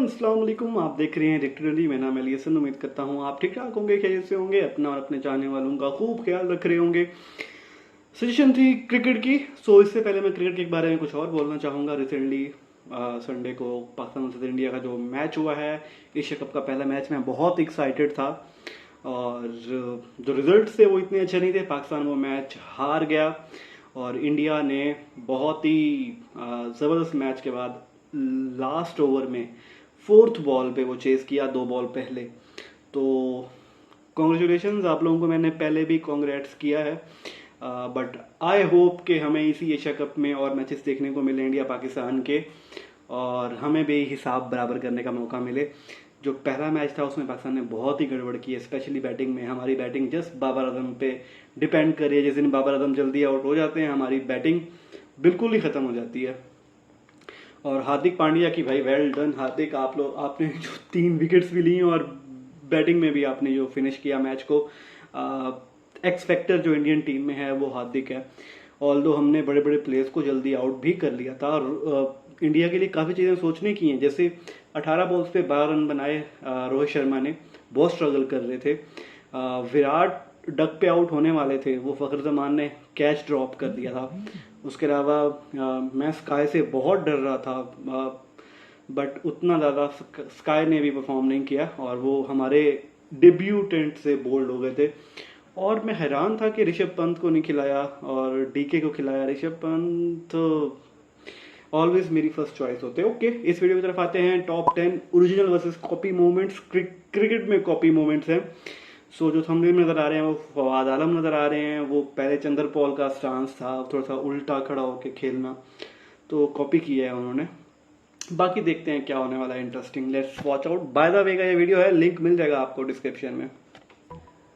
अस्सलाम वालेकुम। आप देख रहे हैं रिक्टरली। मेरा नाम एलियसन। उम्मीद करता हूँ आप ठीक ठाक होंगे, खैरियत से होंगे, अपना और अपने चाहने वालों का खूब ख्याल रख रहे होंगे। सजेशन थी क्रिकेट की। इससे पहले मैं क्रिकेट के बारे में कुछ और बोलना चाहूँगा। रिसेंटली संडे को पाकिस्तान वर्सेस इंडिया का जो मैच हुआ है, एशिया कप का पहला मैच, मैं बहुत एक्साइटेड था और जो रिजल्ट थे वो इतने अच्छे नहीं थे। पाकिस्तान वो मैच हार गया और इंडिया ने बहुत ही ज़बरदस्त मैच के बाद लास्ट ओवर में 4th बॉल पे वो चेस किया 2 बॉल पहले। तो कॉन्ग्रेचुलेशंस आप लोगों को, मैंने पहले भी कॉन्ग्रेट्स किया है, बट आई होप कि हमें इसी एशिया कप में और मैचेस देखने को मिले इंडिया पाकिस्तान के, और हमें भी हिसाब बराबर करने का मौका मिले। जो पहला मैच था उसमें पाकिस्तान ने बहुत ही गड़बड़ की है, स्पेशली बैटिंग में। हमारी बैटिंग जस्ट बाबर आजम पे डिपेंड कर रही है। जिस दिन बाबर आजम जल्दी आउट हो जाते हैं हमारी बैटिंग बिल्कुल ही ख़त्म हो जाती है। और हार्दिक पांड्या की भाई वेल डन हार्दिक, आपने जो 3 विकेट्स भी ली और बैटिंग में भी आपने जो फिनिश किया मैच को, एक्स फैक्टर जो इंडियन टीम में है वो हार्दिक है। ऑल्दो हमने बड़े बड़े प्लेयर्स को जल्दी आउट भी कर लिया था और इंडिया के लिए काफ़ी चीज़ें सोचने की हैं। जैसे 18 बॉल्स पे 12 रन बनाए रोहित शर्मा ने, बहुत स्ट्रगल कर रहे थे। विराट डक पे आउट होने वाले थे, वो फ़खर जमान ने कैच ड्रॉप कर दिया था। उसके अलावा मैं स्काई से बहुत डर रहा था, बट उतना ज़्यादा स्काई ने भी परफॉर्म नहीं किया और वो हमारे डेब्यूटेंट से बोल्ड हो गए थे। और मैं हैरान था कि ऋषभ पंत को नहीं खिलाया और डीके को खिलाया। ऋषभ पंत ऑलवेज मेरी फर्स्ट चॉइस होते हैं। ओके, इस वीडियो की तरफ आते हैं। Top 10 original versus copy moments. Cricket में कॉपी मोमेंट्स हैं। सो जो थंबनेल में नज़र आ रहे हैं वो फवाद आलम नज़र आ रहे हैं। वो पहले चंद्र पॉल का स्टांस था, थोड़ा सा उल्टा खड़ा होकर खेलना, तो कॉपी किया है उन्होंने। बाकी देखते हैं क्या होने वाला है interesting. Let's watch out. By the way का ये वीडियो है, लिंक मिल जाएगा आपको डिस्क्रिप्शन में।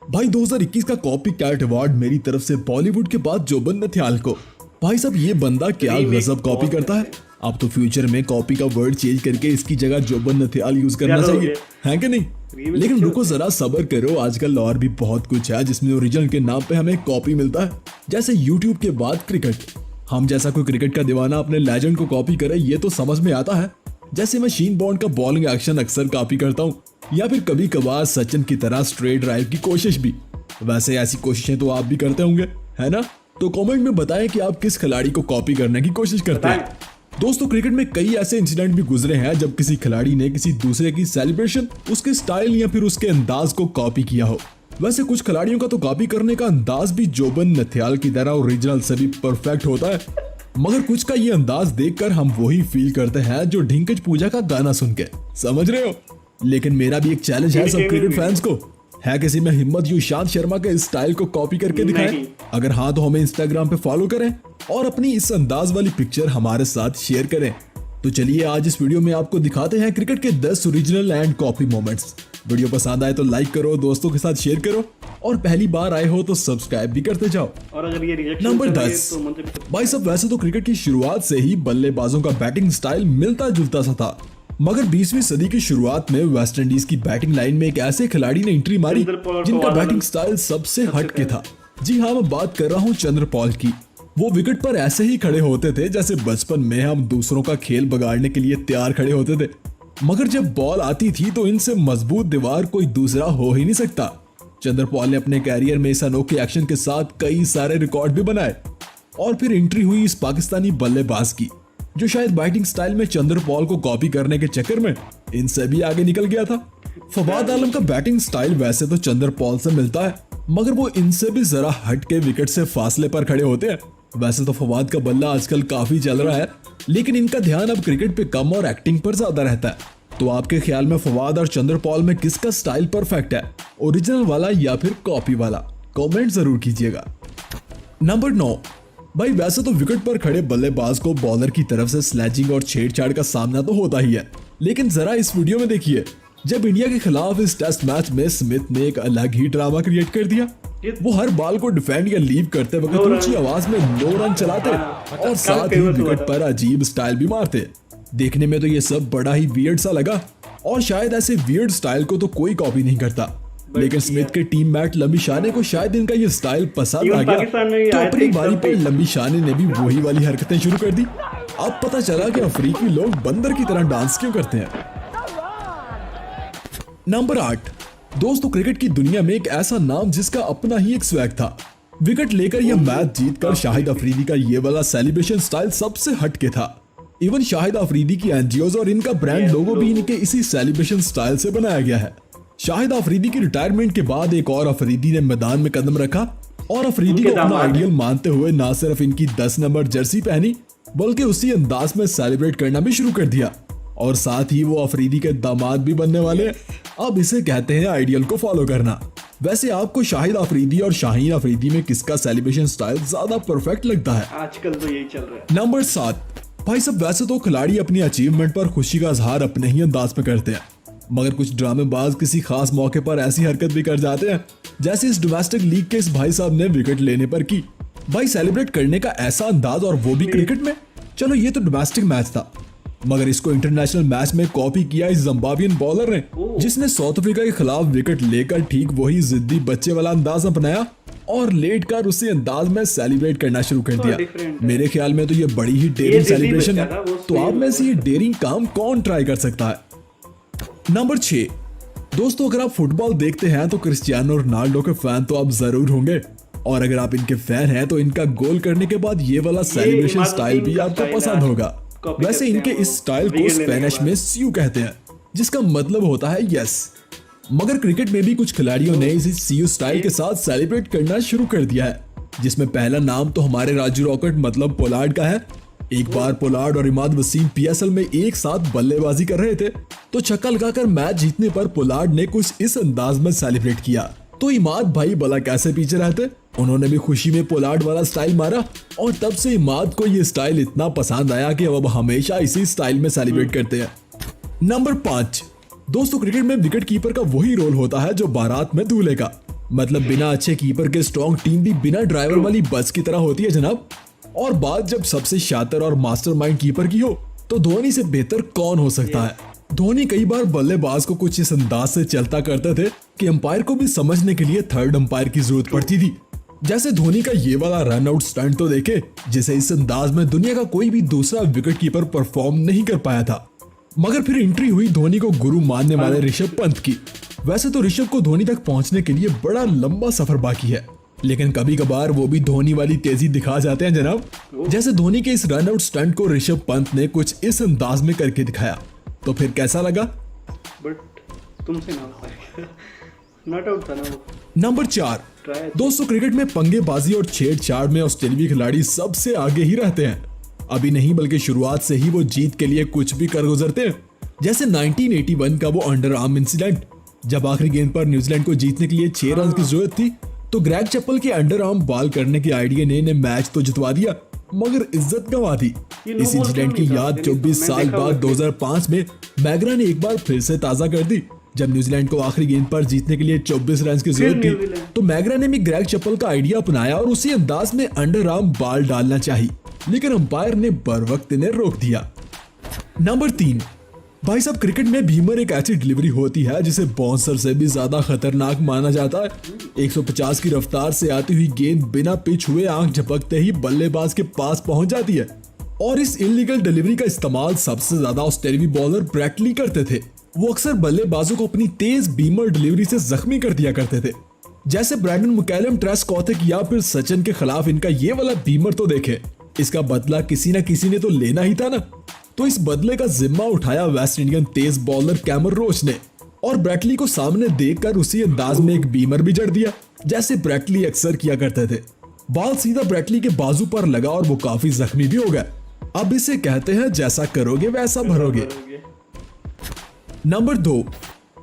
भाई 2021 का कॉपी कैट अवार्ड मेरी तरफ से बॉलीवुड के बाद जोबन नथियाल को। भाई साहब ये बंदा क्या गजब कॉपी करता है। अब तो फ्यूचर में कॉपी का वर्ड चेंज करके इसकी जगह जोबन नथियाल यूज करना चाहिए, है कि नहीं? लेकिन रुको जरा, सब्र करो। आजकल और भी बहुत कुछ है जिसमें ओरिजिनल के नाम पे हमें कॉपी मिलता है। जैसे यूट्यूब के बाद क्रिकेट। हम जैसा कोई क्रिकेट का दीवाना अपने लेजेंड को कॉपी करे ये तो समझ में आता है। जैसे मैं शीन बॉन्ड का बॉलिंग एक्शन अक्सर कॉपी करता हूँ, या फिर कभी कभार सचिन की तरह स्ट्रेट ड्राइव की कोशिश भी। वैसे ऐसी कोशिशें तो आप भी करते होंगे, है ना? तो कमेंट में बताएं कि आप किस खिलाड़ी को कॉपी करने की कोशिश करते हैं। दोस्तों, क्रिकेट में कई ऐसे इंसिडेंट भी गुजरे हैं जब किसी खिलाड़ी ने किसी दूसरे की सेलिब्रेशन, उसके स्टाइल या फिर उसके अंदाज को कॉपी किया हो। वैसे कुछ खिलाड़ियों का तो कॉपी करने का अंदाज भी जोबन नथियाल की तरह ओरिजिनल से भी परफेक्ट होता है, मगर कुछ का ये अंदाज देखकर हम वही फील करते हैं जो ढिंकज पूजा का गाना सुन के। समझ रहे हो? लेकिन मेरा भी एक चैलेंज है सब क्रिकेट फैंस को। है किसी में हिम्मत जो ईशांत शर्मा के स्टाइल को कॉपी करके दिखाए? अगर हाँ तो हमें इंस्टाग्राम पे फॉलो करें और अपनी इस अंदाज वाली पिक्चर हमारे साथ शेयर करें। तो चलिए आज इस वीडियो में आपको दिखाते हैं क्रिकेट के 10 original and copy moments. Video पसंद आए तो लाइक करो, दोस्तों के साथ शेयर करो और पहली बार आए हो तो सब्सक्राइब भी करते जाओ। और अगर ये नंबर 10। भाई साहब वैसे तो क्रिकेट की शुरुआत से ही बल्लेबाजों का बैटिंग स्टाइल मिलता जुलता सा था, मगर 20वीं सदी की शुरुआत में वेस्ट इंडीज की बैटिंग लाइन में एक ऐसे खिलाड़ी ने एंट्री मारी जिनका बैटिंग स्टाइल सबसे हटके था। जी हाँ, मैं बात कर रहा हूँ चंद्र पॉल की। वो विकेट पर ऐसे ही खड़े होते थे जैसे बचपन में हम दूसरों का खेल बगाड़ने के लिए तैयार खड़े होते थे, मगर जब बॉल आती थी तो इनसे मजबूत दीवार कोई दूसरा हो ही नहीं सकता। चंद्र पॉल ने अपने कैरियर में इस अनोखे एक्शन के साथ कई सारे रिकॉर्ड भी बनाए और फिर एंट्री हुई इस पाकिस्तानी बल्लेबाज की, जो शायद बैटिंग स्टाइल में चंद्र पॉल को कॉपी करने के चक्कर में इनसे भी आगे निकल गया था। फवाद आलम का बैटिंग स्टाइल वैसे तो चंद्र पॉल से मिलता है, मगर वो इनसे भी जरा हट के विकेट से फासले पर खड़े होते हैं। वैसे तो फवाद का बल्ला आजकल काफी चल रहा है, लेकिन इनका ध्यान अब क्रिकेट पे कम और एक्टिंग पर ज्यादा रहता है। तो आपके ख्याल में फवाद और चंद्र पॉल में किसका स्टाइल परफेक्ट है, ओरिजिनल वाला या फिर कॉपी वाला? कमेंट जरूर कीजिएगा। नंबर 9। भाई वैसे तो विकेट पर खड़े बल्लेबाज को बॉलर की तरफ से स्लैजिंग और छेड़छाड़ का सामना तो होता ही है, लेकिन जरा इस वीडियो में देखिए। जब इंडिया के खिलाफ इस टेस्ट मैच में स्मिथ ने एक अलग ही ड्रामा क्रिएट कर दिया। वो हर बॉल को डिफेंड या लीव करते वक्त ऊंची आवाज में 9 रन चलाते और साथ ही विकेट पर अजीब स्टाइल भी मारते। देखने में तो ये सब बड़ा ही वियर्ड सा लगा और शायद ऐसे वियर्ड स्टाइल को तो कोई कॉपी नहीं करता, लेकिन स्मिथ के टीममेट लंबी शाने को शायद इनका ये स्टाइल पसंद आ गया, तो अपनी बारी पर लंबी शाने ने भी वही वाली हरकतें शुरू कर दी। अब पता चला कि अफ्रीकी लोग बंदर की तरह डांस क्यों करते हैं। नंबर 8, दोस्तों क्रिकेट की दुनिया में एक ऐसा नाम जिसका अपना ही एक स्वैग था। विकेट लेकर यह मैच जीतकर शाहिद अफरीदी का ये वाला सेलिब्रेशन स्टाइल सबसे हटके था। इवन शाहिद अफरीदी की एनजीओज और इनका ब्रांड लोगो भी इनके इसी सेलिब्रेशन स्टाइल से बनाया गया है। शाहिद अफरीदी की रिटायरमेंट के बाद एक और अफरीदी ने मैदान में कदम रखा और अफरीदी को अपना आइडियल मानते हुए ना सिर्फ इनकी 10 नंबर जर्सी पहनी बल्कि उसी अंदाज में सेलिब्रेट करना भी शुरू कर दिया। और साथ ही वो अफरीदी के दामाद भी बनने वाले। अब इसे कहते हैं आइडियल को फॉलो करना। वैसे आपको शाहिद अफरीदी और शाहीन अफरीदी में किसका सेलिब्रेशन स्टाइल ज्यादा परफेक्ट लगता है? आजकल तो यही चल रहा है। नंबर 7, भाई सब वैसे तो खिलाड़ी अपनी अचीवमेंट पर खुशी का इजहार अपने ही अंदाज में करते हैं, मगर कुछ ड्रामेबाज किसी खास मौके पर ऐसी हरकत भी कर जाते हैं, जैसे इस डोमेस्टिक लीग के इस भाई साहब ने विकेट लेने पर की। भाई सेलिब्रेट करने का ऐसा अंदाज और वो भी क्रिकेट में। चलो ये तो डोमेस्टिक मैच था, मगर इसको इंटरनेशनल मैच में कॉपी किया इस जिम्बाब्वियन बॉलर ने, जिसने साउथ अफ्रीका के खिलाफ विकेट लेकर ठीक वही जिद्दी बच्चे वाला अंदाज अपनाया और लेट कर उसी अंदाज में सेलिब्रेट करना शुरू कर दिया। मेरे ख्याल में तो ये बड़ी ही डेयरिंग सेलिब्रेशन है। तो आप में से ये डेयरिंग काम कौन ट्राई कर सकता है? नंबर 6, दोस्तों अगर आप फुटबॉल देखते हैं तो क्रिस्टियानो रोनाल्डो के फैन तो आप जरूर होंगे, और अगर आप इनके फैन हैं तो इनका गोल करने के बाद ये वाला सेलिब्रेशन स्टाइल भी आपको पसंद होगा। वैसे इनके इस स्टाइल को स्पेनिश में सीयू कहते हैं, जिसका मतलब होता है यस। मगर क्रिकेट में भी कुछ खिलाड़ियों ने इसी सीयू स्टाइल के साथ सेलिब्रेट करना शुरू कर दिया है, जिसमें पहला नाम तो हमारे राजू रॉकेट मतलब पोलार्ड का है। एक बार पोलार्ड और इमाद वसीम पीएसएल में एक साथ बल्लेबाजी कर रहे थे, तो छक्का लगाकर मैच जीतने पर पोलार्ड ने कुछ इस अंदाज में सेलिब्रेट किया। तो इमाद भाई भला कैसे पीछे रहते, उन्होंने भी खुशी में पोलार्ड वाला स्टाइल मारा और तब से इमाद को ये स्टाइल इतना पसंद आया कि अब हमेशा इसी स्टाइल में सेलिब्रेट करते हैं। नंबर 5, दोस्तों क्रिकेट में विकेट कीपर का वही रोल होता है जो बारात में दूल्हे का। मतलब बिना अच्छे कीपर के स्ट्रॉन्ग टीम भी बिना ड्राइवर वाली बस की तरह होती है जनाब। और बात जब सबसे शातिर और मास्टरमाइंड कीपर की हो तो धोनी से बेहतर कौन हो सकता है। धोनी कई बार बल्लेबाज को कुछ इस अंदाज से चलता करते थे कि अंपायर को भी समझने के लिए थर्ड अंपायर की जरूरत पड़ती थी। जैसे धोनी का ये वाला रन आउट स्टंट तो देखे, जिसे इस अंदाज में दुनिया का कोई भी दूसरा विकेट कीपर परफॉर्म नहीं कर पाया था। मगर फिर एंट्री हुई धोनी को गुरु मानने वाले ऋषभ पंत की। वैसे तो ऋषभ को धोनी तक पहुंचने के लिए बड़ा लंबा सफर बाकी है, लेकिन कभी कभार वो भी धोनी वाली तेजी दिखा जाते हैं जनाब। जैसे धोनी के इस रन आउट स्टंट को ऋषभ पंत ने कुछ इस अंदाज में करके दिखाया, तो फिर कैसा लगा? बट तुमसे ना हो पाएगा, नॉट आउट था ना वो। नंबर 4, दोस्तों क्रिकेट में पंगेबाजी और छेड़छाड़ में ऑस्ट्रेलियाई खिलाड़ी सबसे आगे ही रहते हैं। अभी नहीं बल्कि शुरुआत से ही वो जीत के लिए कुछ भी कर गुजरते हैं। जैसे 1981 का वो अंडर आर्म इंसिडेंट, जब आखिरी गेंद पर न्यूजीलैंड को जीतने के लिए 6 रन की जरूरत थी, तो ग्रेग चैपल के अंडर आर्म बॉल करने के आइडिया ने मैच तो जितवा दिया मगर इज्जत गंवा दी। इस इंसिडेंट की याद 24 साल बाद 2005 में मैगरा ने एक बार फिर से ताजा कर दी, जब न्यूजीलैंड को आखिरी गेंद पर जीतने के लिए 24 रन की जरूरत थी। तो मैगरा ने भी ग्रेग चैपल का आइडिया अपनाया और उसी अंदाज में अंडर आर्म बॉल डालना चाहिए, लेकिन अंपायर ने बर वक्त इन्हें रोक दिया। नंबर 3, भाई साहब क्रिकेट में भीमर एक ऐसी डिलीवरी होती है जिसे बाउंसर से भी ज्यादा खतरनाक माना जाता है। 150 की रफ्तार से आती हुई गेंद बिना पिच हुए आंख झपकते ही बल्लेबाज के पास पहुंच जाती है, और इस इलीगल डिलीवरी का इस्तेमाल सबसे ज्यादा ऑस्ट्रेलियाई बॉलर ब्रैटली करते थे। वो अक्सर बल्लेबाजों को अपनी तेज बीमर डिलीवरी से जख्मी कर दिया करते थे। जैसे ब्रैंडन मुकैलम, ट्रेस कॉथिक या फिर सचिन के खिलाफ इनका ये वाला बीमर तो देखे, इसका बदला किसी न किसी ने तो लेना ही था ना। तो इस बदले का जिम्मा उठाया वेस्ट इंडियन तेज बॉलर कैमर रोच ने, और ब्रैटली को सामने देखकर उसी अंदाज में एक बीमर भी जड़ दिया जैसे ब्रैटली अक्सर किया करते थे। बॉल सीधा ब्रैटली के बाजू पर लगा और वो काफी जख्मी भी हो गया। अब इसे कहते हैं जैसा करोगे वैसा भरोगे। नंबर 2,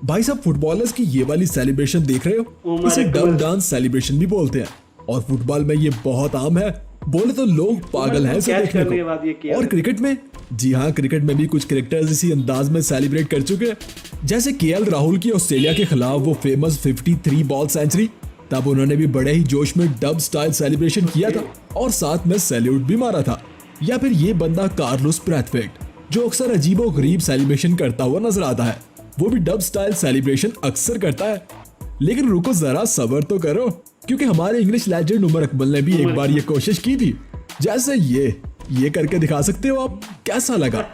भाई साहब फुटबॉलर्स की ये वाली सेलिब्रेशन देख रहे हो, इसे डब डांस सेलिब्रेशन भी बोलते हैं, और फुटबॉल में ये बहुत आम है। बोले तो लोग पागल हैं इसे देखने को। और क्रिकेट में, जी हाँ, क्रिकेट में भी कुछ क्रिकेटर्स इसी अंदाज में सेलिब्रेट कर चुके हैं। जैसे केएल राहुल की ऑस्ट्रेलिया के खिलाफ वो फेमस 53 बॉल सेंचुरी, तब उन्होंने भी बड़े ही जोश में डब स्टाइल सेलिब्रेशन किया था और साथ में सैल्यूट भी मारा था। या फिर ये बंदा कार्लोस ब्रैथवेट, जो अक्सर अजीबो गरीब सेलिब्रेशन करता हुआ नजर आता है, वो भी डब स्टाइल सेलिब्रेशन अक्सर करता है। लेकिन रुको जरा, सब्र तो करो, क्योंकि हमारे इंग्लिश लेजेंड उमर अकमल ने भी एक बार ये कोशिश की थी। जैसे ये करके दिखा सकते हो आप, कैसा लगा?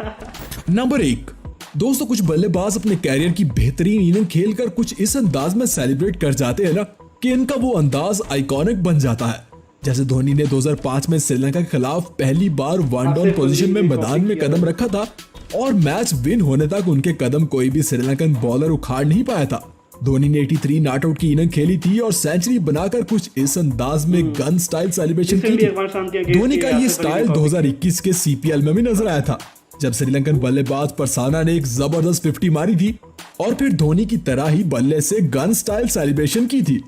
नंबर 1, दोस्तों कुछ बल्लेबाज अपने कैरियर की बेहतरीन इनिंग खेलकर कुछ इस अंदाज में सेलिब्रेट कर जाते हैं ना कि इनका वो अंदाज आइकॉनिक बन जाता है। जैसे धोनी ने 2005 में श्रीलंका के खिलाफ पहली बार वन डाउन पोजीशन में मैदान में कदम रखा था और मैच विन होने तक उनके कदम कोई भी श्रीलंकन बॉलर उखाड़ नहीं पाया था। धोनी ने 83 नॉट आउट की इनिंग खेली थी और सेंचुरी बनाकर कुछ इस अंदाज में गन स्टाइल सेलिब्रेशन की थी। धोनी का ये स्टाइल 2021 के सीपीएल में भी नजर आया था जब श्रीलंकन बल्लेबाज परसाना ने एक जबरदस्त 50 मारी थी और फिर धोनी की तरह ही बल्ले से गन स्टाइल सेलिब्रेशन की थी।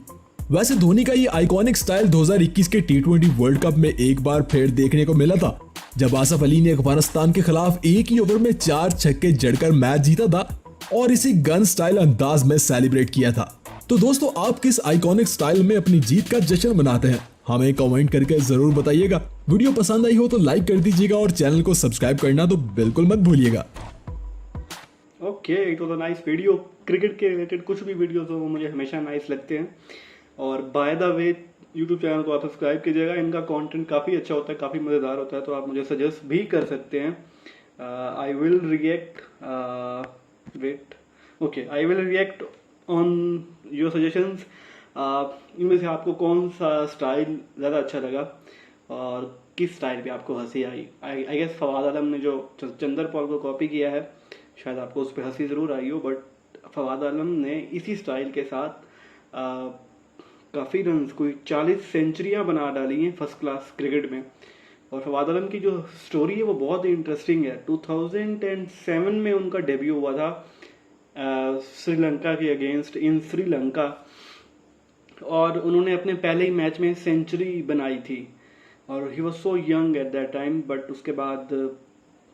वैसे धोनी का ये आइकॉनिक स्टाइल 2021 के T20 वर्ल्ड कप में एक बार फिर देखने को मिला था जब आसिफ अली ने अफगानिस्तान के खिलाफ एक ही ओवर में 4 छक्के जड़कर मैच जीता था और इसी गन स्टाइल अंदाज में सेलिब्रेट किया था। तो दोस्तों आप किस आइकॉनिक स्टाइल में अपनी जीत का जश्न मनाते हैं हमें कमेंट करके जरूर बताइएगा। वीडियो पसंद आई हो तो लाइक कर दीजिएगा और चैनल को सब्सक्राइब करना तो बिल्कुल मत भूलिएगा। Okay, it was a nice video. Cricket के रिलेटेड कुछ भी वीडियोस हो मुझे हमेशा नाइस लगते हैं और by the way YouTube channel को आप सब्सक्राइब कीजिएगा। इनका कंटेंट काफ़ी अच्छा होता है, काफ़ी मज़ेदार होता है, तो आप मुझे सजेस्ट भी कर सकते हैं। I will react on your suggestions. इनमें से आपको कौन सा स्टाइल ज़्यादा अच्छा लगा और किस स्टाइल पे आपको हंसी आई। आई गेस फवाद आलम ने जो चंदर पॉल को कॉपी किया है शायद आपको उस पर हंसी ज़रूर आई हो, बट फवाद आलम ने इसी स्टाइल के साथ काफ़ी रन, कोई 40 सेंचुरियाँ बना डाली हैं फर्स्ट क्लास क्रिकेट में। और फवाद आलम की जो स्टोरी है वो बहुत ही इंटरेस्टिंग है। 2007 में उनका डेब्यू हुआ था श्रीलंका के अगेंस्ट इन श्रीलंका और उन्होंने अपने पहले ही मैच में सेंचुरी बनाई थी और he was so young at that time. But उसके बाद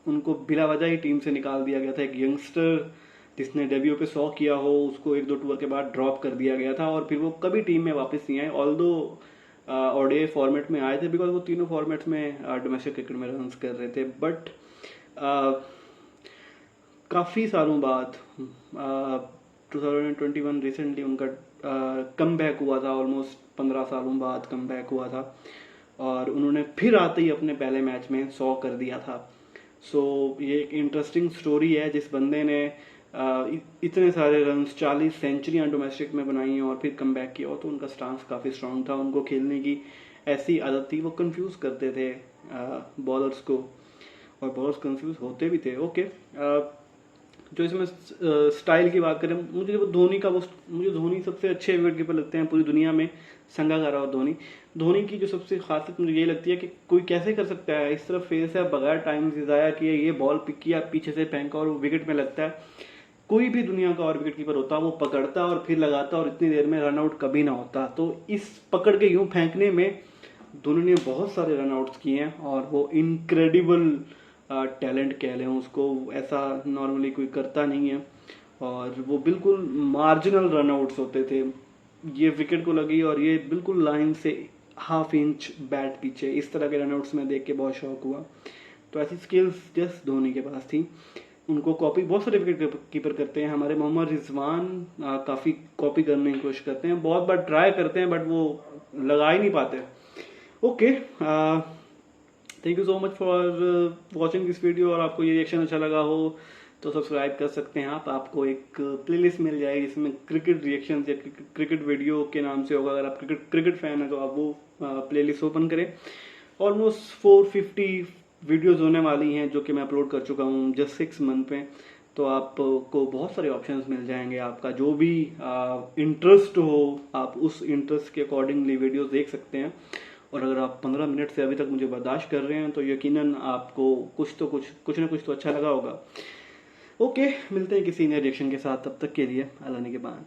उनको बिला वजह ही टीम से निकाल दिया गया था। एक यंगस्टर जिसने डेब्यू पे 100 किया हो उसको 1-2 टूर के बाद ड्रॉप कर दिया गया था और फिर वो कभी टीम में वापस नहीं आए। ऑल्दो ओडीआई फॉर्मेट में आए थे बिकॉज वो तीनों फॉर्मेट्स में डोमेस्टिक क्रिकेट में रन्स कर रहे थे। बट काफ़ी सालों बाद 2021 रिसेंटली उनका कम बैक हुआ था। ऑलमोस्ट 15 सालों बाद कम बैक हुआ था और उन्होंने फिर आते ही अपने पहले मैच में 100 कर दिया था। सो ये एक इंटरेस्टिंग स्टोरी है। जिस बंदे ने इतने सारे रन्स 40 सेंचुरियाँ डोमेस्टिक में बनाई हैं और फिर कम बैक किया हो तो उनका स्टांस काफ़ी स्ट्रांग था। उनको खेलने की ऐसी आदत थी, वो कंफ्यूज करते थे बॉलर्स को और बॉलर्स कंफ्यूज होते भी थे। ओके, जो इसमें स्टाइल की बात करें, मुझे धोनी सबसे अच्छे विकेट कीपर लगते हैं पूरी दुनिया में, संगाकारा और धोनी की जो सबसे खासियत मुझे ये लगती है कि कोई कैसे कर सकता है इस तरफ फेस है बगैर टाइम ज़ाया किए ये बॉल पिक किया पीछे से फेंका और विकेट में लगता है। कोई भी दुनिया का और विकेट कीपर होता वो पकड़ता और फिर लगाता और इतनी देर में रन आउट कभी ना होता। तो इस पकड़ के यूं फेंकने में धोनी ने बहुत सारे रन आउट्स किए हैं और वो इनक्रेडिबल टैलेंट कह लें उसको, ऐसा नॉर्मली कोई करता नहीं है और वो बिल्कुल मार्जिनल रन आउट्स होते थे। ये विकेट को लगी और ये बिल्कुल लाइन से ½ इंच बैट पीछे, इस तरह के रन आउट्स में देख के बहुत शौक हुआ। तो ऐसी स्किल्स जस्ट धोनी के पास थी। उनको कॉपी बहुत सारे विकेट कीपर करते हैं। हमारे मोहम्मद रिजवान काफ़ी कॉपी करने की कोशिश करते हैं, बहुत बार ट्राई करते हैं बट वो लगा ही नहीं पाते। Okay, thank you so much for watching this video. और आपको ये रिएक्शन अच्छा लगा हो तो सब्सक्राइब कर सकते हैं आप। आपको एक प्लेलिस्ट मिल जाएगी जिसमें क्रिकेट रिएक्शन या क्रिकेट वीडियो के नाम से होगा। अगर आप क्रिकेट फैन है तो आप वो प्लेलिस्ट ओपन करें। ऑलमोस्ट 450 वीडियोस होने वाली हैं जो कि मैं अपलोड कर चुका हूँ जस्ट 6 मंथ में। तो आपको बहुत सारे ऑप्शंस मिल जाएंगे। आपका जो भी इंटरेस्ट हो आप उस इंटरेस्ट के अकॉर्डिंगली वीडियोस देख सकते हैं। और अगर आप 15 मिनट से अभी तक मुझे बर्दाश्त कर रहे हैं तो यकीनन आपको कुछ ना कुछ तो अच्छा लगा होगा। ओके, मिलते हैं किसी नए रिएक्शन के साथ, तब तक के लिए अल्लाह ने के बाद।